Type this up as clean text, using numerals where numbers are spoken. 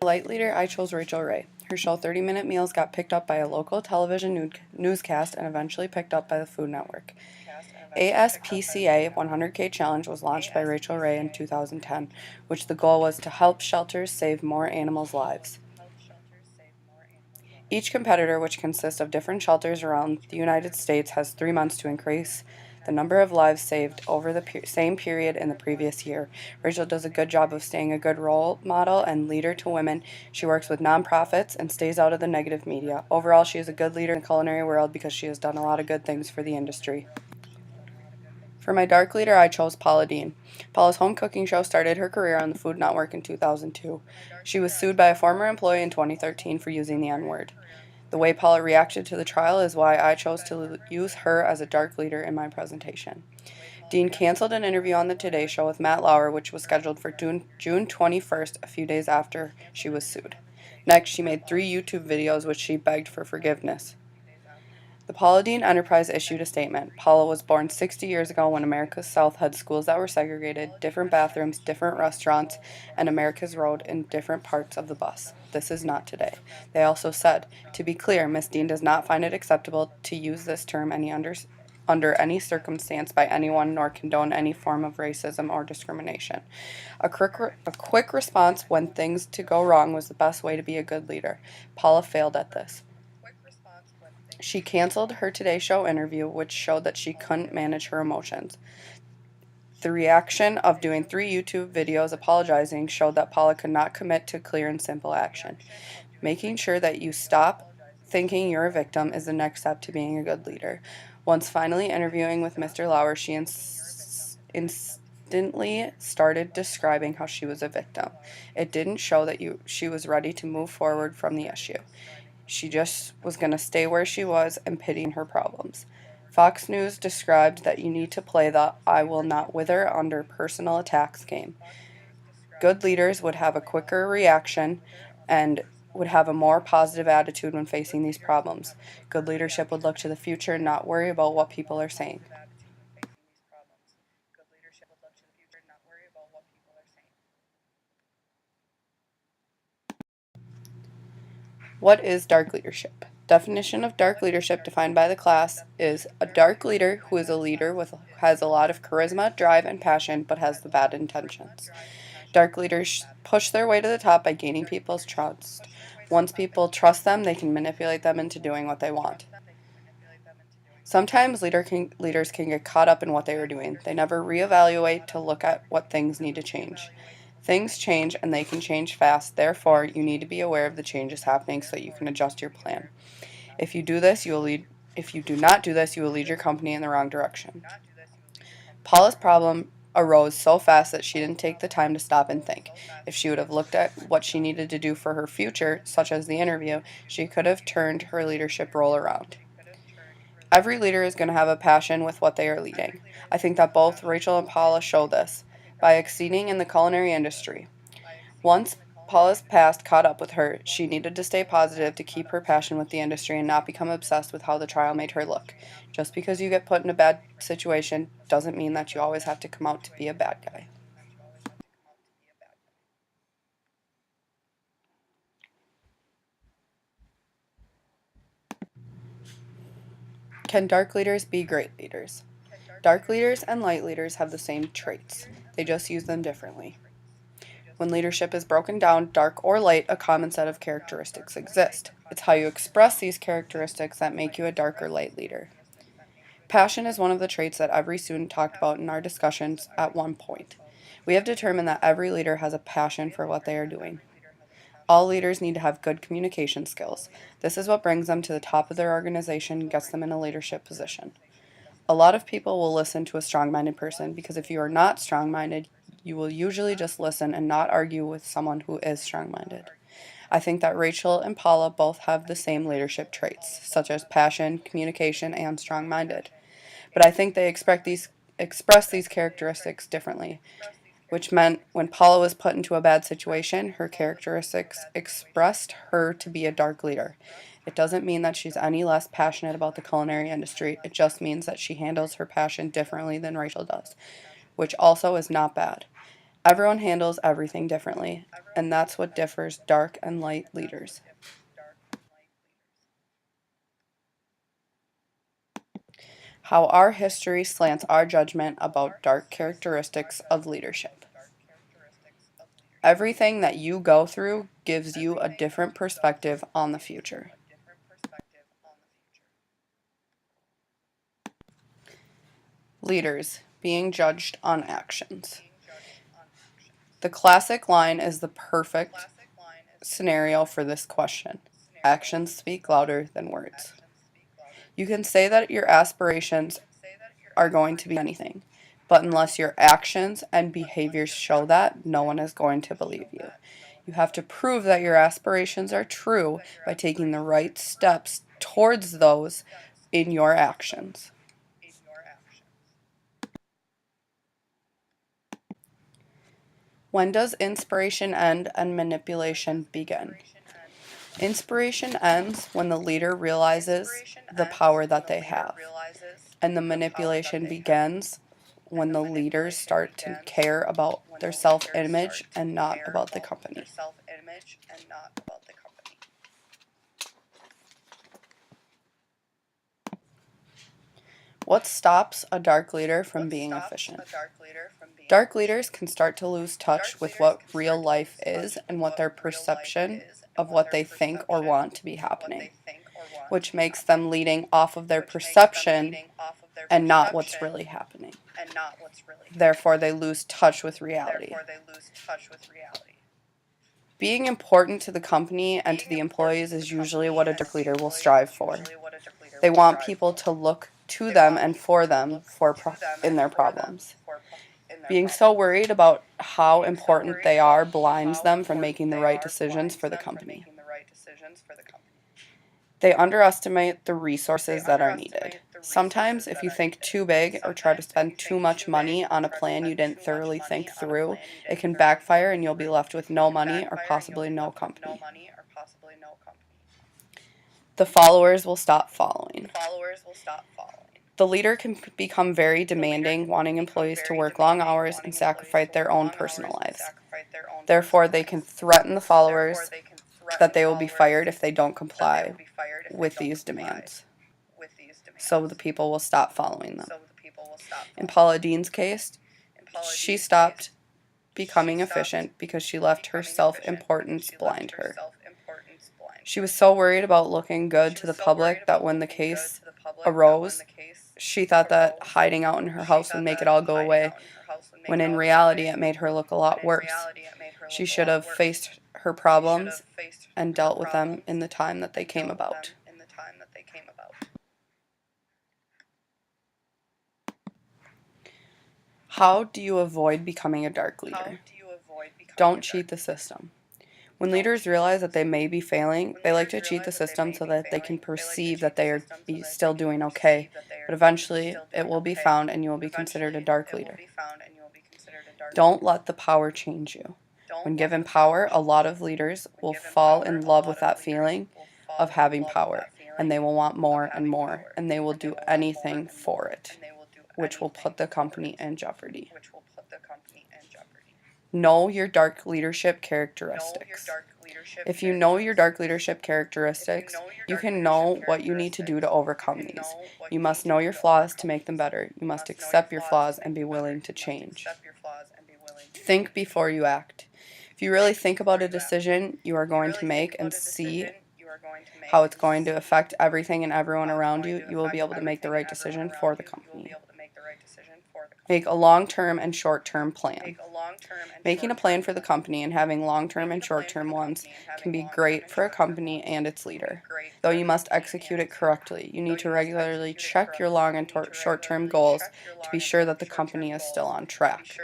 Light leader, I chose Rachael Ray. Her show 30-Minute Meals got picked up by a local television newscast and eventually picked up by the Food Network. ASPCA 100K Challenge was launched by Rachael Ray in 2010, which the goal was to help shelters save more animals' lives. Each competitor, which consists of different shelters around the United States, has 3 months to increase the number of lives saved over the same period in the previous year. Rachael does a good job of staying a good role model and leader to women. She works with nonprofits and stays out of the negative media. Overall, she is a good leader in the culinary world because she has done a lot of good things for the industry. For my dark leader, I chose Paula Deen. Paula's home cooking show started her career on the Food Network in 2002. She was sued by a former employee in 2013 for using the N-word. The way Paula reacted to the trial is why I chose to use her as a dark leader in my presentation. Deen canceled an interview on the Today Show with Matt Lauer, which was scheduled for June 21st, a few days after she was sued. Next, she made 3 YouTube videos which she begged for forgiveness. The Paula Deen Enterprise issued a statement. Paula was born 60 years ago when America's South had schools that were segregated, different bathrooms, different restaurants, and America's Road in different parts of the bus. This is not today. They also said, to be clear, Miss Deen does not find it acceptable to use this term under any circumstance by anyone nor condone any form of racism or discrimination. A quick response when things to go wrong was the best way to be a good leader. Paula failed at this. She canceled her Today Show interview, which showed that she couldn't manage her emotions. The reaction of doing 3 YouTube videos apologizing showed that Paula could not commit to clear and simple action. Making sure that you stop thinking you're a victim is the next step to being a good leader. Once finally interviewing with Mr. Lauer, she instantly started describing how she was a victim. It didn't show that she was ready to move forward from the issue. She just was going to stay where she was and pitying her problems. Fox News described that you need to play the I will not wither under personal attacks game. Good leaders would have a quicker reaction and would have a more positive attitude when facing these problems. Good leadership would look to the future and not worry about what people are saying. What is dark leadership? Definition of dark leadership defined by the class is a dark leader who is a leader has a lot of charisma, drive, and passion, but has the bad intentions. Dark leaders push their way to the top by gaining people's trust. Once people trust them, they can manipulate them into doing what they want. Sometimes leaders can get caught up in what they are doing. They never reevaluate to look at what things need to change. Things change and they can change fast. Therefore, you need to be aware of the changes happening so that you can adjust your plan. If you do not do this, you will lead your company in the wrong direction. Paula's problem arose so fast that she didn't take the time to stop and think. If she would have looked at what she needed to do for her future, such as the interview, she could have turned her leadership role around. Every leader is going to have a passion with what they are leading. I think that both Rachael and Paula show this by exceeding in the culinary industry. Once Paula's past caught up with her, she needed to stay positive to keep her passion with the industry and not become obsessed with how the trial made her look. Just because you get put in a bad situation doesn't mean that you always have to come out to be a bad guy. Can dark leaders be great leaders? Dark leaders and light leaders have the same traits. They just use them differently. When leadership is broken down, dark or light, a common set of characteristics exist. It's how you express these characteristics that make you a dark or light leader. Passion is one of the traits that every student talked about in our discussions at one point. We have determined that every leader has a passion for what they are doing. All leaders need to have good communication skills. This is what brings them to the top of their organization and gets them in a leadership position. A lot of people will listen to a strong-minded person because if you are not strong-minded, you will usually just listen and not argue with someone who is strong-minded. I think that Rachael and Paula both have the same leadership traits, such as passion, communication, and strong-minded. But I think they express these characteristics differently, which meant when Paula was put into a bad situation, her characteristics expressed her to be a dark leader. It doesn't mean that she's any less passionate about the culinary industry. It just means that she handles her passion differently than Rachael does, which also is not bad. Everyone handles everything differently, and that's what differs dark and light leaders. How our history slants our judgment about dark characteristics of leadership. Everything that you go through gives you a different perspective on the future. Leaders being judged on actions. The classic line is the perfect scenario for this question. Actions speak louder than words. You can say that your aspirations are going to be anything, but unless your actions and behaviors show that, no one is going to believe you. You have to prove that your aspirations are true by taking the right steps towards those in your actions. When does inspiration end and manipulation begin? Inspiration ends when the leader realizes the power that they have, and the manipulation begins when the leaders start to care about their self-image and not about the company. What stops a dark leader from being efficient? Dark leaders can start to lose touch with what real life is and what their perception of what they think or want to be happening, which makes them leading off of their perception and not what's really happening. Therefore, they lose touch with reality. Being important to the company and to the employees is usually what a dark leader will strive for. They want people to look to them and for them in their problems. Being so worried about how important they are blinds them from making the right decisions for the company. They underestimate the resources that are needed. Sometimes, if you think too big or try to spend too much money on a plan you didn't thoroughly think through, it can backfire and you'll be left with no money or possibly no company. The followers will stop following. The leader can become very demanding, wanting employees to work long hours and sacrifice their own personal lives. Therefore, they can threaten the followers that they will be fired if they don't comply with these demands. So the people will stop following them. In Paula Deen's case, she stopped becoming efficient because she left her self-importance blind her. She was so worried about looking good to the public that when the case arose, she thought that hiding out in her house would make it all go away, when in reality it made her look a lot worse. She should have faced her problems and dealt with them in the time that they came about. How do you avoid becoming a dark leader? Don't cheat the system. When leaders realize that they may be failing, they like to cheat the system so that they can perceive that they are still doing okay, but eventually it will be found and you will be considered a dark leader. Don't let the power change you. When given power, a lot of leaders will fall in love with that feeling of having power, and they will want more and more, and they will do anything for it, which will put the company in jeopardy. Know your dark leadership characteristics. If you know your dark leadership characteristics, you can know what you need to do to overcome these. You must know your flaws to make them better. You must accept your flaws and be willing to change. Think before you act. If you really think about a decision you are going to make and see how it's going to affect everything and everyone around you, you will be able to make the right decision for the company. Make a long-term and short-term plan. Making a plan for the company and having long-term and short-term ones can be great for a company and its leader, though you must execute it correctly. You need to regularly check your long and short-term goals to be sure that the company is still on track.